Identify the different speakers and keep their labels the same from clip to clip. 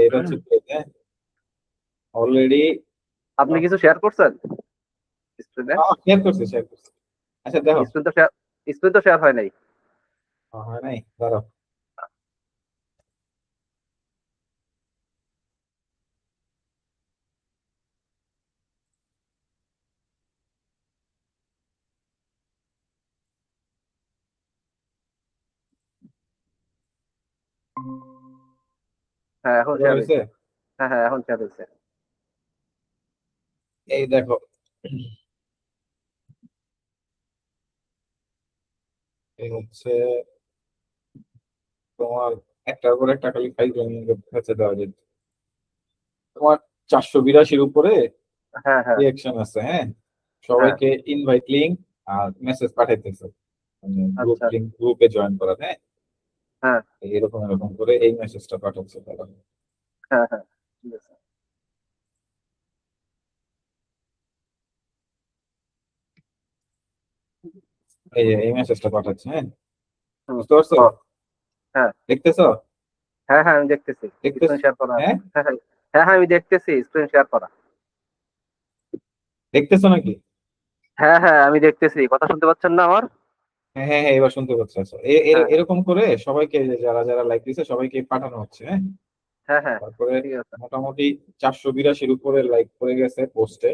Speaker 1: এটা হচ্ছে হ্যাঁ, অলরেডি
Speaker 2: আপনি কিছু শেয়ার করছেন স্ক্রিনে?
Speaker 1: শেয়ার করছি। আচ্ছা দেখো।
Speaker 2: স্ক্রিন তো শেয়ার হয় নাই।
Speaker 1: হয় নাই, দাঁড়াও।
Speaker 2: হ্যাঁ, এখন
Speaker 1: এবার
Speaker 2: শেয়ার
Speaker 1: হয়েছে।
Speaker 2: হয়েছে। হ্যাঁ হ্যাঁ, এখন শেয়ার হয়েছে।
Speaker 1: এই দেখো, এই হচ্ছে তোমার একটার পর একটা খালি কাছে দেওয়া যেত। তোমার 482-র উপরে
Speaker 2: হ্ঁ হ্যাঁ।
Speaker 1: রিয়াকশন আছে, হ্যাঁ।
Speaker 2: হ্যাঁ।
Speaker 1: সবাইকে ইনভাইট লিঙ্ক আর মেসেজ পাঠাইতেছে, মানে গ্রুপ
Speaker 2: আচ্ছা।
Speaker 1: লিঙ্ক, গ্রুপে জয়েন করা, হ্যাঁ।
Speaker 2: হ্যাঁ
Speaker 1: এরকম এরকম করে এই মেসেজটা পাঠাচ্ছে তারা।
Speaker 2: হ্যাঁ। হ্যাঁ, ঠিক আছে।
Speaker 1: এই যে এই মেসেজটা পাঠাচ্ছে, হ্যাঁ।
Speaker 2: হুম।
Speaker 1: বুঝতে পারছো?
Speaker 2: ও, হ্যাঁ
Speaker 1: দেখতেছো?
Speaker 2: হ্যাঁ। হ্যাঁ, আমি দেখতেছি।
Speaker 1: দেখতেছ?
Speaker 2: স্ক্রিন শেয়ার করা আছে।
Speaker 1: হ্যাঁ,
Speaker 2: হ্যাঁ হ্যাঁ। হ্যাঁ হ্যাঁ, আমি দেখতেছি স্ক্রিন শেয়ার করা।
Speaker 1: দেখতেছো নাকি?
Speaker 2: হ্যাঁ হ্যাঁ, আমি দেখতেছি। কথা শুনতে পাচ্ছেন না আমার?
Speaker 1: হ্যাঁ হ্যাঁ হ্যাঁ, এবার শুনতে পাচ্ছি। আচ্ছা,
Speaker 2: হ্যাঁ হ্যাঁ।
Speaker 1: এরকম করে সবাইকে, যারা যারা লাইক দিছে সবাইকে পাঠানো হচ্ছে, হ্যাঁ।
Speaker 2: হ্যাঁ হ্যাঁ,
Speaker 1: তারপরে
Speaker 2: ঠিক আছে।
Speaker 1: মোটামুটি 482-র উপরে লাইক করে গেছে পোস্টে।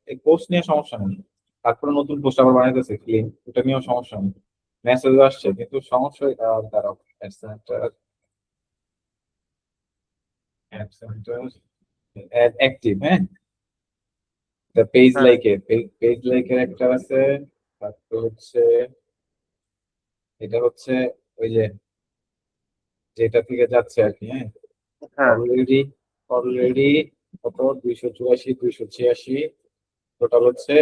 Speaker 1: এই পোস্ট নিয়ে সমস্যা নেই। তারপরে নতুন পোস্ট আবার বানাইতেছে ক্লিন, ওটা নিয়েও সমস্যা নেই। মেসেজ আসছে, কিন্তু সমস্যা দাঁড়াও। Ad center, ad center, ad active, হ্যাঁ। পেজ
Speaker 2: হ্যাঁ
Speaker 1: লাইকের, পেজ লাইকের একটা আছে। তারপর হচ্ছে, এটা হচ্ছে ওই যে যেটা থেকে যাচ্ছে আর কি, হ্যাঁ।
Speaker 2: হ্যাঁ।
Speaker 1: অলরেডি অলরেডি কত, 284, 286, টোটাল হচ্ছে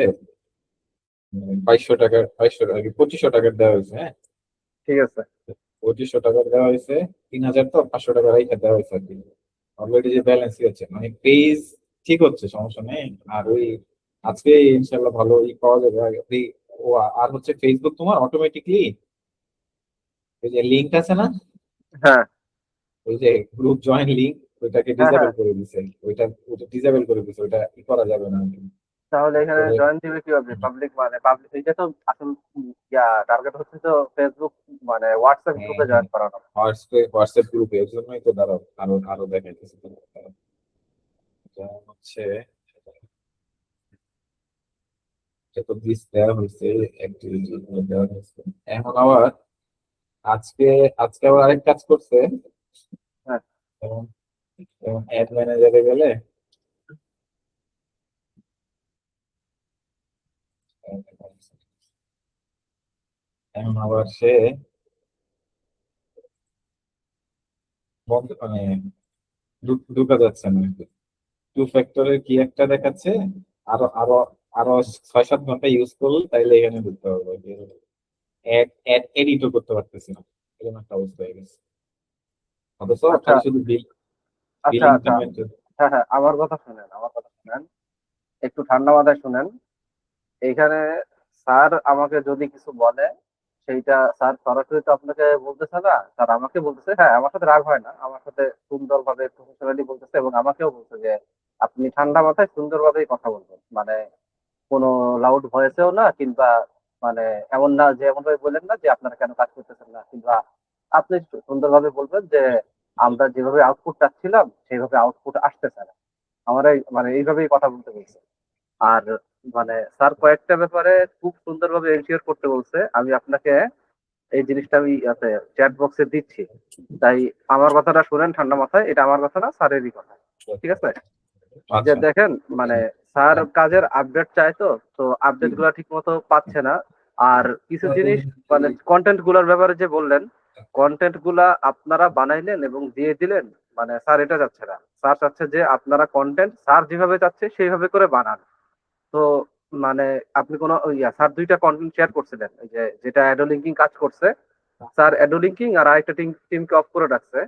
Speaker 1: 2200 টাকার, 2200 টাকা, 2500 টাকার দেওয়া হয়েছে, হ্যাঁ।
Speaker 2: ঠিক আছে।
Speaker 1: 2500 টাকার দেওয়া হয়েছে। 3000 তো 500 টাকা রাইখা দেওয়া হয়েছে আর কি। অলরেডি যে ব্যালেন্স হচ্ছে, মানে পেজ ঠিক হচ্ছে, সমস্যা নেই। আর ওই আজকে ইনশাল্লাহ ভালো পাওয়া যাবে। ও, আর হচ্ছে ফেসবুক তোমার অটোমেটিকলি ওই যে লিঙ্ক আছে না,
Speaker 2: হ্যাঁ
Speaker 1: ওই যে গ্রুপ জয়েন লিঙ্ক, ওইটাকে
Speaker 2: হ্যাঁ।
Speaker 1: ডিসেবল
Speaker 2: হ্যাঁ,
Speaker 1: করে দিছে। ওইটা ওইটা ডিসেবল করে দিছে, ওইটা করা যাবে না আর কি।
Speaker 2: তাহলে এখানে
Speaker 1: তারপরে
Speaker 2: জয়েন দিবে কিভাবে? পাবলিক মানে পাবলিক, এটা তো আসল ইয়া টার্গেট হচ্ছে তো ফেসবুক মানে হোয়াটসঅ্যাপ
Speaker 1: হ্যাঁ
Speaker 2: গ্রুপে
Speaker 1: হ্যাঁ,
Speaker 2: জয়েন করানো।
Speaker 1: হোয়াটসঅ্যাপ গ্রুপে, এর জন্যই তো দাঁড়াও, আরো আরো দেখাইতেছে তো। যেমন হচ্ছে, এটা তো দিস দেওয়া হয়েছে, অ্যাক্টিভিটি দেওয়া হয়েছে। এখন আবার আজকে আজকে আবার আরেক কাজ করছে।
Speaker 2: হ্যাঁ।
Speaker 1: যেমন যেমন অ্যাড ম্যানেজারে গেলে, এখন আবার সে বন্ধ, মানে ঢুকা যাচ্ছে না। টু ফ্যাক্টরের কি একটা দেখাচ্ছে, আরো আরো আরো 6-7 ঘন্টা ইউজ করলে তাইলে এখানে ঢুকতে হবে। অ্যাড অ্যাড এডিটও করতে পারতেছি না, এরকম একটা অবস্থা হয়ে গেছে। অথচ
Speaker 2: আচ্ছা
Speaker 1: খালি শুধু
Speaker 2: আচ্ছা।
Speaker 1: বিলিংটা
Speaker 2: আচ্ছা,
Speaker 1: মেনটেন।
Speaker 2: হ্যাঁ হ্যাঁ, আমার কথা শুনেন, আমার কথা শুনেন, একটু ঠান্ডা মাথায় শুনেন। এইখানে স্যার আমাকে যদি কিছু বলে, সেইটা স্যার সরাসরি তো আপনাকে বলতেছে না, স্যার আমাকে বলতেছে। হ্যাঁ, আমার সাথে রাগ হয় না, আমার সাথে সুন্দরভাবে প্রফেশনালি বলতেছে, এবং আমাকেও বলছে যে আপনি ঠান্ডা মাথায় সুন্দরভাবেই কথা বলবেন, মানে কোনো লাউড ভয়েসেও না, কিংবা মানে এমন না যে এমন ভাবে বললেন না যে আপনারা কেন কাজ করতেছেন না, কিংবা আপনি সুন্দরভাবে বলবেন যে আমরা যেভাবে আউটপুট চাচ্ছিলাম সেইভাবে আউটপুট আসতেছে না। আমার মানে এইভাবেই কথা বলতে বলছে। আর মানে স্যার কয়েকটা ব্যাপারে খুব সুন্দরভাবে এনশিওর করতে বলছে। আমি আপনাকে এই জিনিসটা আমি চ্যাট বক্সে দিচ্ছি। তাই আমার কথাটা শুনেন ঠান্ডা মাথায়, এটা আমার কথা না, স্যারেরই কথা। ঠিক আছে? যে
Speaker 1: আচ্ছা।
Speaker 2: দেখেন, মানে স্যার কাজের আপডেট চায়, তো তো আপডেট গুলা ঠিক মতো পাচ্ছে না। আর কিছু জিনিস মানে কন্টেন্ট গুলার ব্যাপারে যে বললেন, কন্টেন্ট গুলা আপনারা বানাইলেন এবং দিয়ে দিলেন, মানে স্যার এটা চাচ্ছে না। স্যার চাচ্ছে যে আপনারা কন্টেন্ট স্যার যেভাবে চাচ্ছে সেইভাবে করে বানান। তো মানে আপনি কোনো স্যার দুইটা কন্টেন্ট শেয়ার করছিলেন, ওই যে যেটা অ্যাডো লিঙ্কিং কাজ করছে। স্যার অ্যাডো লিঙ্কিং আর আরেকটা টিমকে অফ করে রাখছে।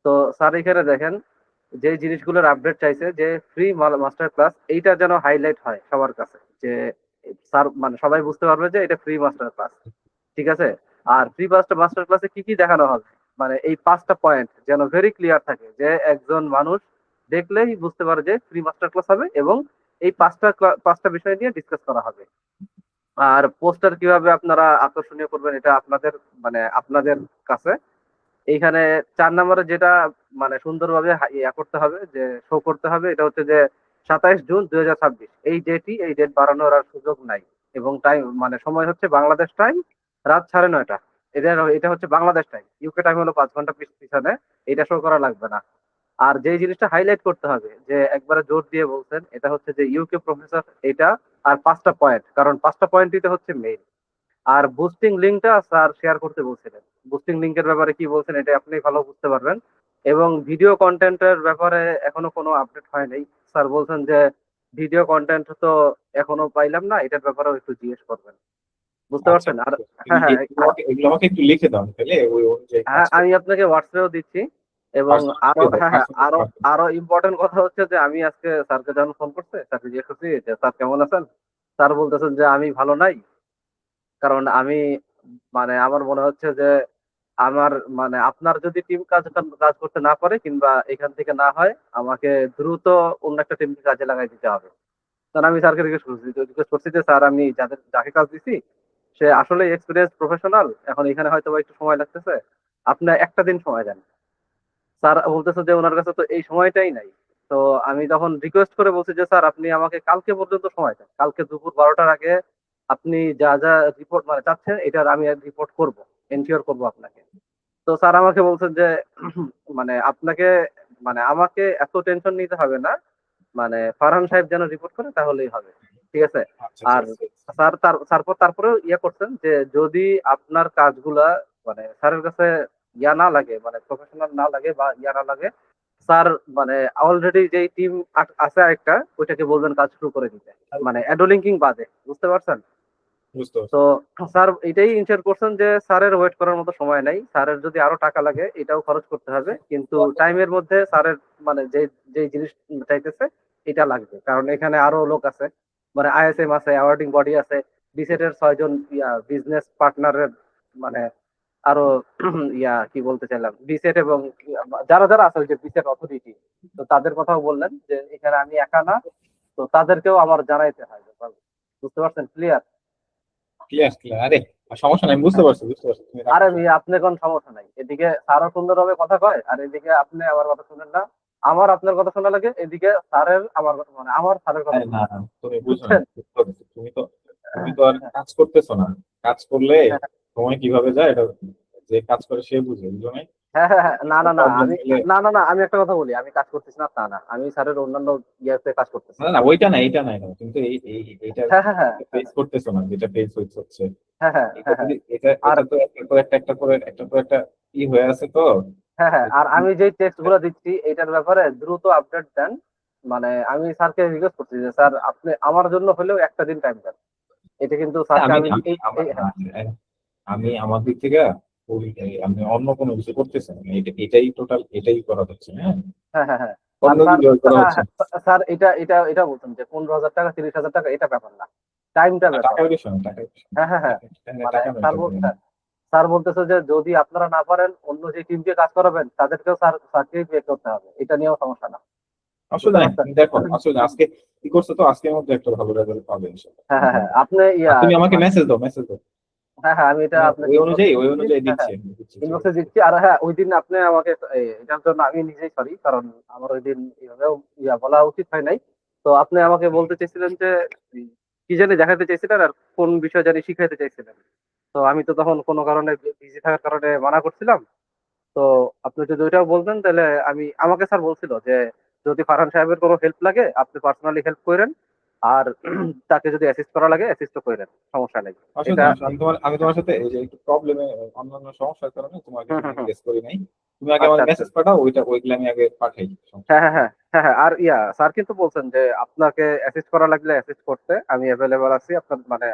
Speaker 2: তো স্যার এখানে দেখেন, যে জিনিসগুলোর আপডেট চাইছে, যে ফ্রি মাস্টার ক্লাস, এইটা যেন হাইলাইট হয় সবার কাছে, যে স্যার মানে সবাই বুঝতে পারবে যে এটা ফ্রি মাস্টার ক্লাস। ঠিক আছে? আর ফ্রি মাস্টার মাস্টার ক্লাসে কি কি দেখানো হবে? মানে এই 5টা পয়েন্ট যেন ভেরি ক্লিয়ার থাকে, যে একজন মানুষ দেখলেই বুঝতে পারে যে ফ্রি মাস্টার ক্লাস হবে এবং এই 5টা বিষয় নিয়ে ডিসকাস করা হবে। আর পোস্টার কিভাবে আপনারা আকর্ষণীয় করবেন এটা আপনাদের মানে আপনাদের কাছে। এইখানে 4 নম্বরে যেটা মানে সুন্দরভাবে ইয়া করতে হবে, যে শো করতে হবে, এটা হচ্ছে যে 27 জুন 2026 এই ডেটই, এই ডেট বাড়ানোর আর সুযোগ নাই। এবং টাইম মানে সময় হচ্ছে বাংলাদেশ টাইম রাত 9:30। এটা এটা হচ্ছে বাংলাদেশ টাইম, ইউকে টাইম হলো 5 ঘন্টা পিছনে। এটা শো করা লাগবে না। আর যে জিনিসটা হাইলাইট করতে হবে, যে একবারে জোর দিয়ে বলছেন, এটা হচ্ছে যে ইউকে প্রফেসর এটা, আর 5টা পয়েন্ট, কারণ 5টা পয়েন্টই হচ্ছে মেইন। আর বুস্টিং লিঙ্কটা স্যার শেয়ার করতে বলছিলেন। বুস্টিং লিঙ্কের ব্যাপারে কি বলছেন এটা আপনি ভালো বুঝতে পারবেন। এবং ভিডিও কন্টেন্টের ব্যাপারে এখনো কোনো আপডেট হয় নাই। স্যার বলছেন যে ভিডিও কন্টেন্ট তো এখনো পাইলাম না, এটার ব্যাপারেও একটু জিজ্ঞেস করবেন। বুঝতে
Speaker 1: আচ্ছা,
Speaker 2: পারছেন? আর
Speaker 1: তুমি
Speaker 2: হ্যাঁ হ্যাঁ
Speaker 1: এগুলো আমাকে একটু লিখে দাও, তাহলে ওই অনুযায়ী কাজ
Speaker 2: হ্যাঁ, আমি
Speaker 1: করবো।
Speaker 2: আপনাকে হোয়াটসঅ্যাপেও দিচ্ছি। এবং
Speaker 1: Personal
Speaker 2: আরো
Speaker 1: দিয়ে দাও,
Speaker 2: হ্যাঁ হ্যাঁ
Speaker 1: personal,
Speaker 2: আরো
Speaker 1: personal।
Speaker 2: আরো ইম্পর্টেন্ট কথা হচ্ছে যে আমি আজকে স্যারকে যখন ফোন করছে, স্যারকে জিজ্ঞেস করছি যে স্যার কেমন আছেন। স্যার বলতেছেন যে আমি ভালো নাই, কারণ আমি মানে আমার মনে হচ্ছে যে আমার মানে আপনার যদি টিম কাজ করতে না পারে কিংবা এখান থেকে না হয়, আমাকে দ্রুত অন্য একটা টিমকে কাজে লাগাই দিতে হবে। কারণ আমি স্যারকে জিজ্ঞেস করছি যে স্যার আমি যাকে কাজ দিছি সে আসলে এক্সপিরিয়েন্স প্রফেশনাল, এখন এখানে হয়তো বা একটু সময় লাগতেছে, আপনি একটা দিন সময় দেন। স্যার বলতেছে যে ওনার কাছে তো এই সময়টাই নাই। তো আমি তখন রিকোয়েস্ট করে বলছি যে স্যার আপনি আমাকে কালকে পর্যন্ত সময় দেন, কালকে দুপুর 12টার আগে আপনি যা যা রিপোর্ট মানে চাচ্ছেন এটার আমি রিপোর্ট করব, এনশিওর করব আপনাকে। তো স্যার আমাকে বলছেন যে মানে আপনাকে মানে আমাকে এত টেনশন নিতে হবে না, মানে ফারহান সাহেব যেন রিপোর্ট করে তাহলেই হবে। ঠিক আছে?
Speaker 1: আচ্ছা, আচ্ছা,
Speaker 2: আর
Speaker 1: আচ্ছা, আচ্ছা।
Speaker 2: তারপরেও ইয়ে করছেন যে যদি আপনার কাজগুলা মানে স্যারের কাছে ইয়া না লাগে, মানে প্রফেশনাল না লাগে বা ইয়া না লাগে, স্যার মানে অলরেডি যেই টিম আছে একটা, ওইটাকে বলবেন কাজ শুরু করে দিতে, মানে অ্যাডোলিঙ্কিং বাদে। বুঝতে পারছেন?
Speaker 1: বুঝতে
Speaker 2: তো
Speaker 1: পারছি।
Speaker 2: স্যার এটাই ইনশিওর করছেন যে স্যারের ওয়েট করার মতো সময় নাই, স্যারের যদি আরো টাকা লাগে এটাও খরচ করতে হবে, কিন্তু টাইমের মধ্যে স্যারের মানে যে যে জিনিস চাইতেছে এটা লাগবে, কারণ এখানে আরো লোক আছে, মানে আইএসএম আছে, অ্যাওয়ার্ডিং বডি আছে, বিসেট এর 6 জন বিজনেস পার্টনারের মানে আরো ইয়া কি বলতে চাইলাম, বিসেট এবং যারা যারা আছে ওই যে বিসেট অথরিটি, তো তাদের কথাও বললেন যে এখানে আমি একা না, তো তাদেরকেও আমার জানাইতে হয়। বুঝতে পারছেন? ক্লিয়ার?
Speaker 1: Clear, clear. আরে সমস্যা নাই, আমি বুঝতে পারছি, বুঝতে পারছি, তুমি রাখো
Speaker 2: আরে
Speaker 1: সব।
Speaker 2: ভাই আপনি কোন সমস্যা নাই, এদিকে স্যারও সুন্দরভাবে কথা কয় আর এদিকে আপনি আমার কথা শুনেন না, আমার আপনার কথা শোনা লাগে, এদিকে স্যারের আমার কথা মানে আমার স্যারের কথা
Speaker 1: আরে না,
Speaker 2: শোনা
Speaker 1: না,
Speaker 2: লাগে।
Speaker 1: তুমি বুঝো না,
Speaker 2: বুঝছেন?
Speaker 1: বুঝতে পারছি। তুমি তো আর কাজ করতেছো না। কাজ করলে সময় কিভাবে যায় এটা যে কাজ করে সে বুঝে, বুঝো নাই?
Speaker 2: হ্যাঁ হ্যাঁ হ্যাঁ, না না না
Speaker 1: প্রবলেম
Speaker 2: আমি
Speaker 1: হলে,
Speaker 2: না না না আমি একটা কথা বলি, আমি কাজ করতেছি না তা না, আমি স্যারের অন্যান্য ইয়েতে কাজ করতেছি।
Speaker 1: না, না, ওইটা না, এইটা নাই না, তুমি তো এইটা
Speaker 2: হ্যাঁ হ্যাঁ হ্যাঁ
Speaker 1: ফেস করতেছো না, যেটা ফেস হচ্ছে।
Speaker 2: হ্যাঁ হ্যাঁ
Speaker 1: এটা
Speaker 2: হ্যাঁ হ্যাঁ
Speaker 1: যদি এটা
Speaker 2: আর
Speaker 1: এটা তো একটা করে একটা ই হয়ে আছে তো।
Speaker 2: হ্যাঁ হ্যাঁ আর আমি যেই টেক্সট গুলো দিচ্ছি এইটার ব্যাপারে দ্রুত আপডেট দেন। মানে আমি স্যারকে রিকোয়েস্ট করছি যে স্যার আপনি আমার জন্য হলেও একটা দিন টাইম দেন। এটা কিন্তু স্যারকে
Speaker 1: আমি
Speaker 2: আমি
Speaker 1: আমি আমার
Speaker 2: হ্যাঁ
Speaker 1: আমি আমার দিক থেকে আমি অন্য কোনো কিছু করতেছি না, এটাই টোটাল, এটাই করা হচ্ছে, হ্যাঁ।
Speaker 2: হ্যাঁ হ্যাঁ হ্যাঁ আর
Speaker 1: অন্য
Speaker 2: স্যার,
Speaker 1: কিছু আর করা
Speaker 2: হ্যাঁ
Speaker 1: হচ্ছে
Speaker 2: হ্যাঁ
Speaker 1: না।
Speaker 2: স্যার এটা বলছেন যে 15,000 টাকা 30,000 টাকা এটা ব্যাপার না, টাইমটা
Speaker 1: না,
Speaker 2: ব্যাপার।
Speaker 1: টাকার বিষয় না, টাকার বিষয় না।
Speaker 2: হ্যাঁ হ্যাঁ হ্যাঁ মানে
Speaker 1: টাকা ম্যাটার করে না।
Speaker 2: স্যার বলতেছে যে যদি আপনারা না পারেন অন্য যে টিমকে কাজ করাবেন তাদেরকেও স্যারকেই পে করতে হবে, এটা নিয়েও সমস্যা না। বুঝতে
Speaker 1: অসুবিধা নেই,
Speaker 2: পারছেন?
Speaker 1: তুমি দেখো, অসুবিধা আজকে কি করছো, তো আজকের মধ্যে একটা ভালো রেজাল্ট পাবে ইনশাল্লাহ।
Speaker 2: হ্যাঁ হ্যাঁ হ্যাঁ আপনি
Speaker 1: আর
Speaker 2: ইয়া
Speaker 1: তুমি আমাকে
Speaker 2: মানে
Speaker 1: মেসেজ দাও, মেসেজ দাও।
Speaker 2: হ্যাঁ হ্যাঁ আমি এটা
Speaker 1: আমি
Speaker 2: আপনাকে ইনবক্সে
Speaker 1: ওই
Speaker 2: দিচ্ছি।
Speaker 1: অনুযায়ী
Speaker 2: হ্যাঁ
Speaker 1: দিচ্ছি,
Speaker 2: হ্যাঁ
Speaker 1: আমি দিচ্ছি, ঠিক
Speaker 2: ইনবক্সে
Speaker 1: আছে।
Speaker 2: দিচ্ছি। আর হ্যাঁ ওই দিন আপনি আমাকে এটার জন্য আমি নিজেই সরি, কারণ আমার ওই দিন এইভাবেও বলা উচিত হয় নাই। তো আপনি আমাকে বলতে চাইছিলেন যে উম, কি জানি দেখাতে চাইছিলেন আর কোন বিষয় জানি শিখাইতে চাইছিলেন। তো আমি তো তখন কোনো কারণে বিজি থাকার কারণে মানা করছিলাম। তো আপনি যদি ওইটাও বলতেন তাহলে আমাকে স্যার বলছিল যে যদি ফারহান সাহেবের কোনো হেল্প লাগে আপনি পার্সোনালি হেল্প করেন, আর তাকে যদি অ্যাসিস্ট করা লাগে অ্যাসিস্ট করেন, সমস্যা নেই।
Speaker 1: অসুবিধা
Speaker 2: এটা
Speaker 1: নেই, আমি তোমার সাথে এই যে একটু প্রবলেমে, অন্যান্য সমস্যার কারণে তোমাকে
Speaker 2: হুম
Speaker 1: তুমি
Speaker 2: হুম হুম
Speaker 1: এনগেজ করি নাই। তুমি আগে
Speaker 2: আচ্ছা
Speaker 1: আমাকে
Speaker 2: আচ্ছা
Speaker 1: মেসেজ পাঠাও, ওইগুলো আমি আগে পাঠাই, সমস্যা
Speaker 2: হ্যাঁ
Speaker 1: নেই।
Speaker 2: হ্যাঁ হ্যাঁ হ্যাঁ হ্যাঁ আর স্যার কিন্তু বলছেন যে আপনাকে অ্যাসিস্ট করা লাগলে অ্যাসিস্ট করতে আমি অ্যাভেলেবল আছি, আপনার মানে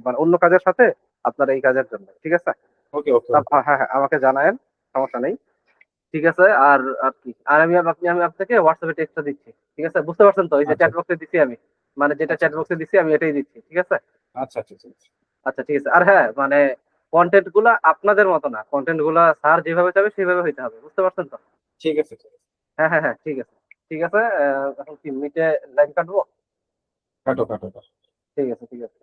Speaker 2: মানে অন্য কাজের সাথে আপনার এই কাজের জন্য। ঠিক আছে?
Speaker 1: ওকে, ওকে, ওকে।
Speaker 2: হ্যাঁ হ্যাঁ আমাকে জানায়েন, সমস্যা নেই। ঠিক আছে। আর আর কি আর আমি আপনাকে হোয়াটসঅ্যাপে টেক্সটটা দিচ্ছি। ঠিক আছে? বুঝতে পারছেন তো? এই যে
Speaker 1: আচ্ছা,
Speaker 2: চ্যাট বক্সে দিচ্ছি আমি, মানে যেটা
Speaker 1: আচ্ছা,
Speaker 2: চ্যাট
Speaker 1: আচ্ছা,
Speaker 2: বক্সে দিচ্ছি আমি এটাই দিচ্ছি। ঠিক আছে?
Speaker 1: আচ্ছা, আচ্ছা, আচ্ছা, আচ্ছা।
Speaker 2: আচ্ছা ঠিক আছে। আর হ্যাঁ মানে কন্টেন্ট গুলা আপনাদের মতো না, কন্টেন্ট গুলা স্যার যেভাবে চাবে সেভাবে হইতে হবে, বুঝতে পারছেন তো?
Speaker 1: ঠিক আছে, ঠিক আছে।
Speaker 2: হ্যাঁ হ্যাঁ হ্যাঁ, ঠিক আছে। ঠিক আছে, এখন কি মিটে লাইন কাটবো?
Speaker 1: কাটো কাটো কাটো।
Speaker 2: ঠিক আছে ঠিক আছে।